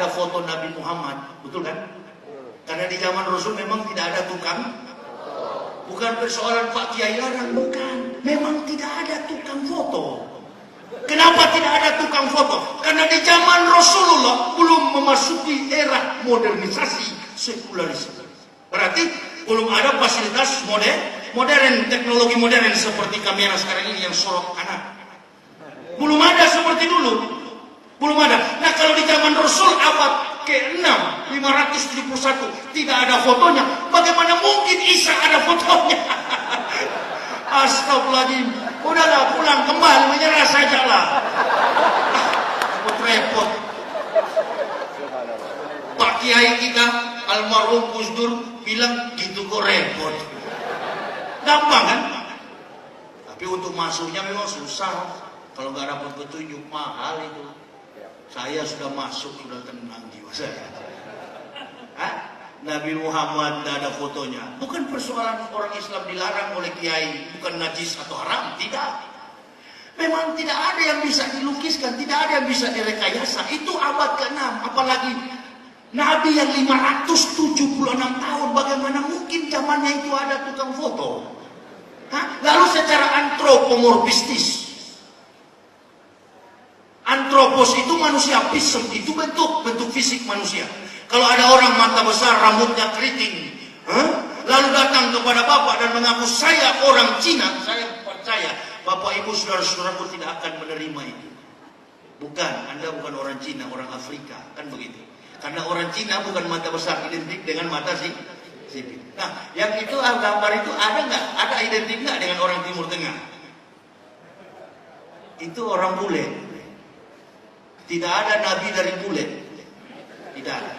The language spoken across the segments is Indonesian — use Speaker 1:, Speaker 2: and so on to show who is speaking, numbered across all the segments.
Speaker 1: ada foto Nabi Muhammad, betul kan? Karena di zaman Rasul memang tidak ada tukang. Bukan persoalan Pak Kiai larang, bukan. Memang tidak ada tukang foto. Kenapa tidak ada tukang foto? Karena di zaman Rasulullah belum memasuki era modernisasi sekularisme. Berarti belum ada fasilitas modern, teknologi modern seperti kamera sekarang ini yang sorot anak. Belum ada seperti dulu. Belum ada. Nah kalau di zaman Rasul abad ke-6, 571 tidak ada fotonya, bagaimana mungkin Isa ada fotonya? Astagfirullahaladzim. Udahlah, pulang kembali, menyerah sajalah. Repot. Pak Kiai kita almarhum Gus Dur bilang gitu kok repot. Gampang kan? Tapi untuk masuknya memang susah. Kalau nggak dapat petunjuk mahal itu. Saya sudah masuk, sudah tenang jiwa saya. Nabi Muhammad tidak ada fotonya. Bukan persoalan orang Islam dilarang oleh kiai, bukan najis atau haram, tidak. Memang tidak ada yang bisa dilukiskan, tidak ada yang bisa direkayasa. Itu abad ke-6, apalagi Nabi yang 576 tahun, bagaimana mungkin zamannya itu ada tukang foto? Lalu secara antropomorfistis, antropos itu manusia, pisem itu bentuk fisik manusia. Kalau ada orang mata besar, rambutnya keriting, lalu datang kepada Bapak dan mengaku saya orang Cina, saya percaya Bapak Ibu saudara-saudaraku tidak akan menerima itu. Bukan, Anda bukan orang Cina, orang Afrika, kan begitu. Karena orang Cina bukan mata besar, identik dengan mata sipit. Nah, yang itu gambar itu ada nggak? Ada identik nggak dengan orang Timur Tengah? Itu orang bule. Tidak ada nabi dari bule. Tidak ada.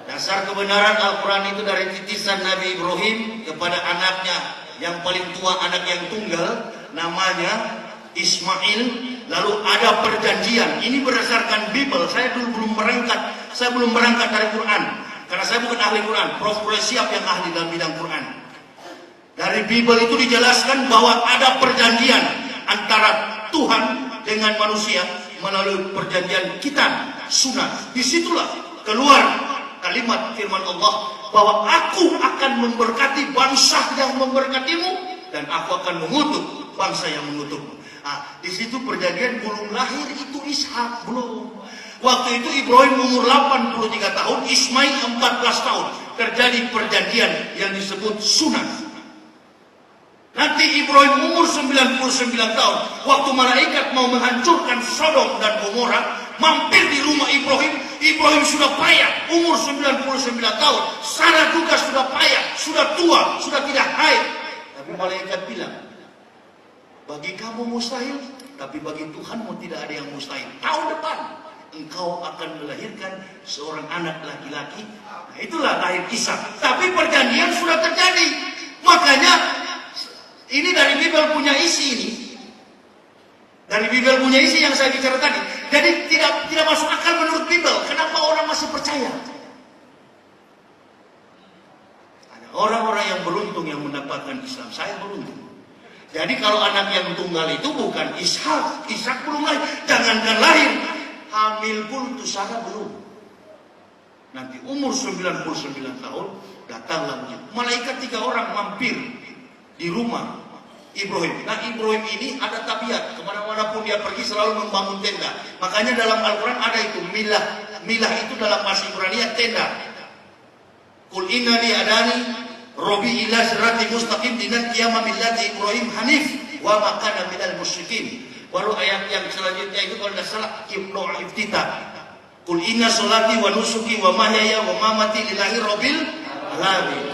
Speaker 1: Dasar kebenaran Al-Quran itu dari titisan Nabi Ibrahim kepada anaknya yang paling tua, anak yang tunggal, namanya Ismail. Lalu ada perjanjian. Ini berdasarkan Bible. Saya belum berangkat dari Quran, karena saya bukan ahli Quran. Prof. Siap yang ahli dalam bidang Quran. Dari Bible itu dijelaskan bahwa ada perjanjian antara Tuhan dengan manusia melalui perjanjian kitab, sunat. Disitulah keluar kalimat firman Allah bahwa aku akan memberkati bangsa yang memberkatimu dan aku akan mengutuk bangsa yang mengutukmu. Di situ perjanjian belum lahir itu Ishak, belum. Waktu itu Ibrahim umur 83 tahun, Ismail 14 tahun. Terjadi perjanjian yang disebut sunat. Nanti Ibrahim umur 99 tahun. Waktu malaikat mau menghancurkan Sodom dan Gomora, mampir di rumah Ibrahim. Ibrahim sudah payah, umur 99 tahun. Sarah juga sudah payah, sudah tua, sudah tidak haid. Tapi malaikat bilang, bagi kamu mustahil, tapi bagi Tuhanmu tidak ada yang mustahil. Tahun depan engkau akan melahirkan seorang anak laki-laki. Nah, itulah lahir Isa. Tapi perjanjian sudah terjadi. Makanya ini dari Bible punya isi ini. Dari Bible punya isi yang saya bicara tadi. Jadi tidak masuk akal menurut Bible. Kenapa orang masih percaya? Ada orang-orang yang beruntung yang mendapatkan Islam. Saya beruntung. Jadi kalau anak yang tunggal itu bukan Ishak. Ishak belum lahir. Jangankan lahir, hamil pun itu Sarah belum. Nanti umur 99 tahun datanglah malaikat 3 orang mampir di rumah Ibrahim. Nah, Ibrahim ini ada tabiat, kemana-mana pun dia pergi selalu membangun tenda. Makanya dalam Al-Quran ada itu milah. Milah itu dalam bahasa Ibrani tenda. Qul innani adani Robi ila sirati mustaqim dinan qiyamah millati Ibrahim hanif wa ma kana minal musyrikin. Baru ayat yang selanjutnya itu kalau tidak salah Ibnu Iftitah. Qul inna sholati wa nusuki wa mahyaya wa mamati lillahi rabbil alamin.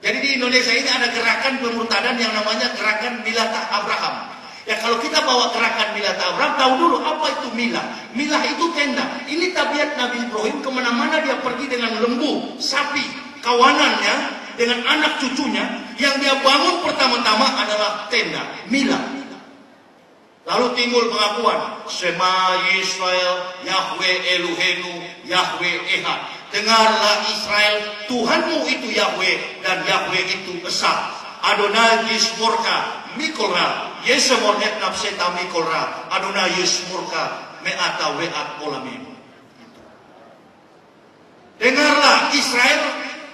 Speaker 1: Jadi di Indonesia ini ada gerakan pemurtadan yang namanya gerakan Milata Abraham. Ya kalau kita bawa gerakan Milata Abraham, tahu dulu apa itu milah. Milah itu tenda. Ini tabiat Nabi Ibrahim, kemana-mana dia pergi dengan lembu, sapi, kawanannya, dengan anak cucunya. Yang dia bangun pertama-tama adalah tenda, milah. Lalu timbul pengakuan, Shema Yisrael, Yahweh Elohenu, Yahweh Ehad. Dengarlah Israel, Tuhanmu itu Yahweh dan Yahweh itu Esa. Adonai Yismurka Mikolra, Yesemor etnap seta Mikolra, Adonai Yismurka me'ata we'at olamim. Dengarlah Israel,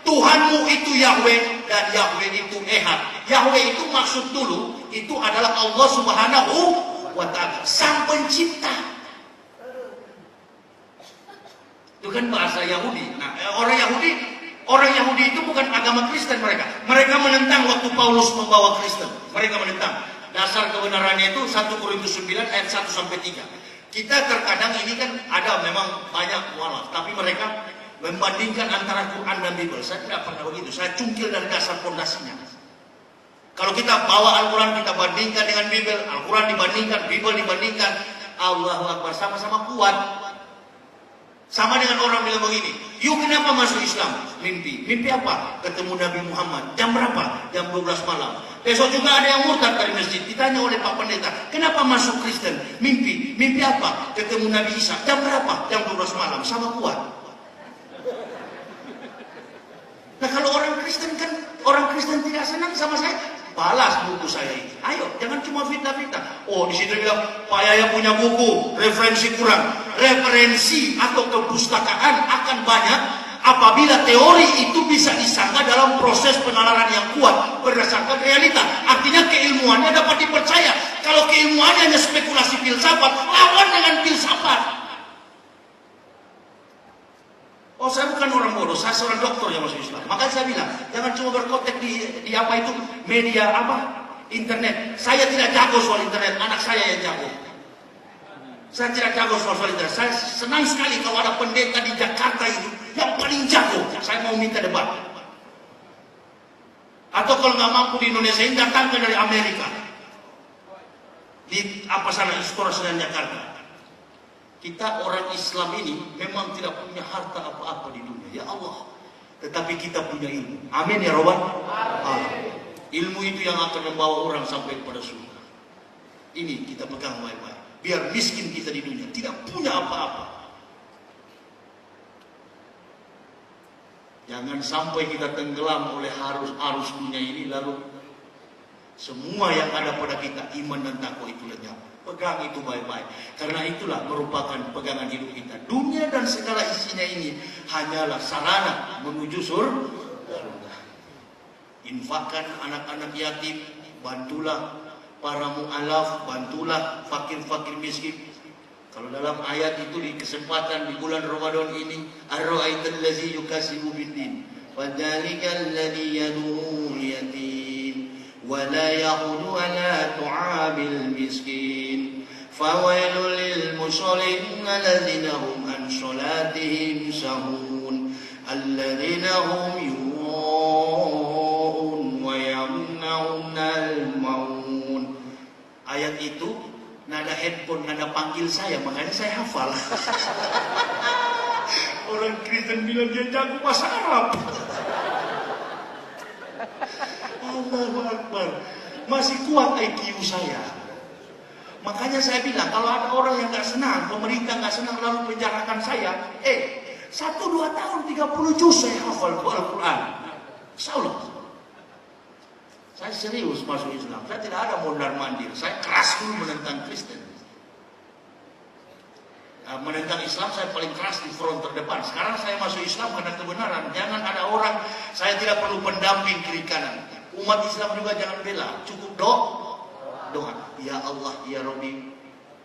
Speaker 1: Tuhanmu itu Yahweh dan Yahweh itu Ehad. Yahweh itu maksud dulu itu adalah Allah Subhanahu wa Ta'ala, Sang Pencipta. Itu kan bahasa Yahudi. Nah, orang Yahudi itu bukan agama Kristen mereka. Mereka menentang waktu Paulus membawa Kristen. Mereka menentang. Dasar kebenarannya itu 1 Korintus 9 ayat 1 sampai 3. Kita terkadang ini kan ada memang banyak mualaf, tapi mereka membandingkan antara Quran dan Bible. Saya tidak pernah begitu. Saya cungkil dari dasar fondasinya. Kalau kita bawa Al-Quran, kita bandingkan dengan Bible, Al-Quran dibandingkan, Bible dibandingkan, Allahu Akbar, sama-sama kuat. Sama dengan orang bilang begini, yuk kenapa masuk Islam? Mimpi. Mimpi apa? Ketemu Nabi Muhammad. Jam berapa? Jam 12 malam. Besok juga ada yang murtad dari masjid. Ditanya oleh Pak Pendeta, kenapa masuk Kristen? Mimpi. Mimpi apa? Ketemu Nabi Isa. Jam berapa? Jam 12 malam. Sama kuat. Nah kalau orang Kristen tidak senang sama saya, balas buku saya ini. Ayo, jangan cuma fitnah-fitnah. Oh, di situ bilang Pak Yaya punya buku, referensi kurang. Referensi atau kepustakaan akan banyak apabila teori itu bisa disangka dalam proses penalaran yang kuat berdasarkan realita. Artinya keilmuannya dapat dipercaya. Kalau keilmuannya hanya spekulasi filsafat, lawan dengan filsafat. Oh, saya bukan orang bodoh, saya seorang dokter yang masuk Islam. Makanya saya bilang, jangan cuma berkotek di apa itu, media apa, internet. Saya tidak jago soal internet, anak saya yang jago. Saya tidak jago soal internet. Saya senang sekali kalau ada pendeta di Jakarta itu yang paling jago. Saya mau minta debat. Atau kalau nggak mampu di Indonesia, ini datangkan dari Amerika. Di apa sana, Istora Senayan Jakarta. Kita orang Islam ini memang tidak punya harta apa-apa di dunia, ya Allah. Tetapi kita punya ilmu. Amin ya Rabbal Alamin. Ilmu itu yang akan membawa orang sampai kepada surga. Ini kita pegang baik-baik. Biar miskin kita di dunia tidak punya apa-apa. Jangan sampai kita tenggelam oleh arus dunia ini, lalu semua yang ada pada kita, iman dan takwa itu lenyap. Pegang itu baik-baik. Karena itulah merupakan pegangan hidup kita. Dunia dan segala isinya ini hanyalah sarana menuju surga. Infakkan anak-anak yatim, bantulah para mu'alaf, bantulah fakir-fakir miskin. Kalau dalam ayat itu di kesempatan di bulan Ramadan ini, ar-ra'aital ladzi yukasibu bid-din, fadzalikal ladzi yad'u yatim wa la yahudu ala tu'amil miskin. Fawailul lil musallin alladzina hum an salatihim sahun alladzina hum yura'un wa yamna'una al-maun. Ayat itu nada handphone, nada panggil saya, makanya saya hafal. Orang Kristen bilang dia jago bahasa Arab. Allahu Akbar. Masih kuat IQ saya. Makanya saya bilang, kalau ada orang yang gak senang, pemerintah gak senang lalu penjarakan saya, 1-2 tahun 30 juz saya hafal Al-Quran. Insyaallah. Saya serius masuk Islam. Saya tidak ada mondar-mandir. Saya keras dulu menentang Kristen. Menentang Islam saya paling keras di front terdepan. Sekarang saya masuk Islam karena kebenaran. Jangan ada orang, saya tidak perlu pendamping kiri kanan. Umat Islam juga jangan bela. Cukup doa. Ya Allah, ya Rabbi,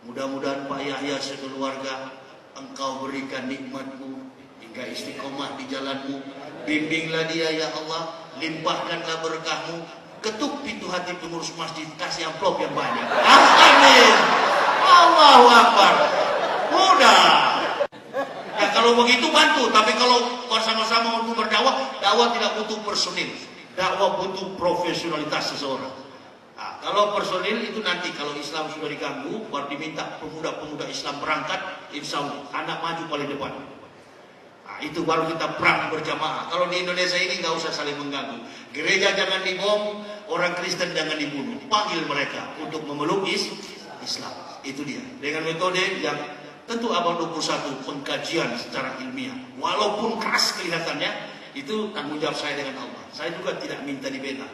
Speaker 1: mudah-mudahan Pak Yahya sekeluarga Engkau berikan nikmat-Mu hingga istiqomah di jalan-Mu. Bimbinglah dia ya Allah, limpahkanlah berkah-Mu. Ketuk pintu hati pengurus masjid, kasih amplop yang banyak. Amin. Allahu Akbar. Mudah. Ya kalau begitu bantu, tapi kalau bersama-sama untuk berdakwah, dakwah tidak butuh personil. Dakwah butuh profesionalitas seseorang. Nah, kalau personil itu nanti kalau Islam sudah diganggu, baru diminta pemuda-pemuda Islam berangkat, insya Allah anak maju paling depan. Nah, itu baru kita perang berjamaah. Kalau di Indonesia ini nggak usah saling mengganggu. Gereja jangan dibom, orang Kristen jangan dibunuh. Panggil mereka untuk memeluk Islam. Itu dia. Dengan metode yang tentu abad 21 pengkajian secara ilmiah. Walaupun keras kelihatannya, itu tanggung jawab saya dengan Allah. Saya juga tidak minta dibela.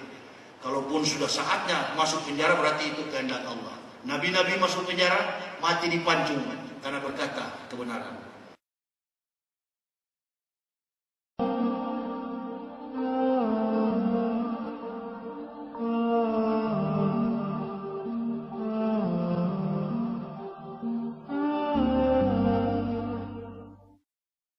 Speaker 1: Kalaupun sudah saatnya masuk penjara berarti itu kehendak Allah. Nabi-nabi masuk penjara, mati dipancung. karena berkata kebenaran.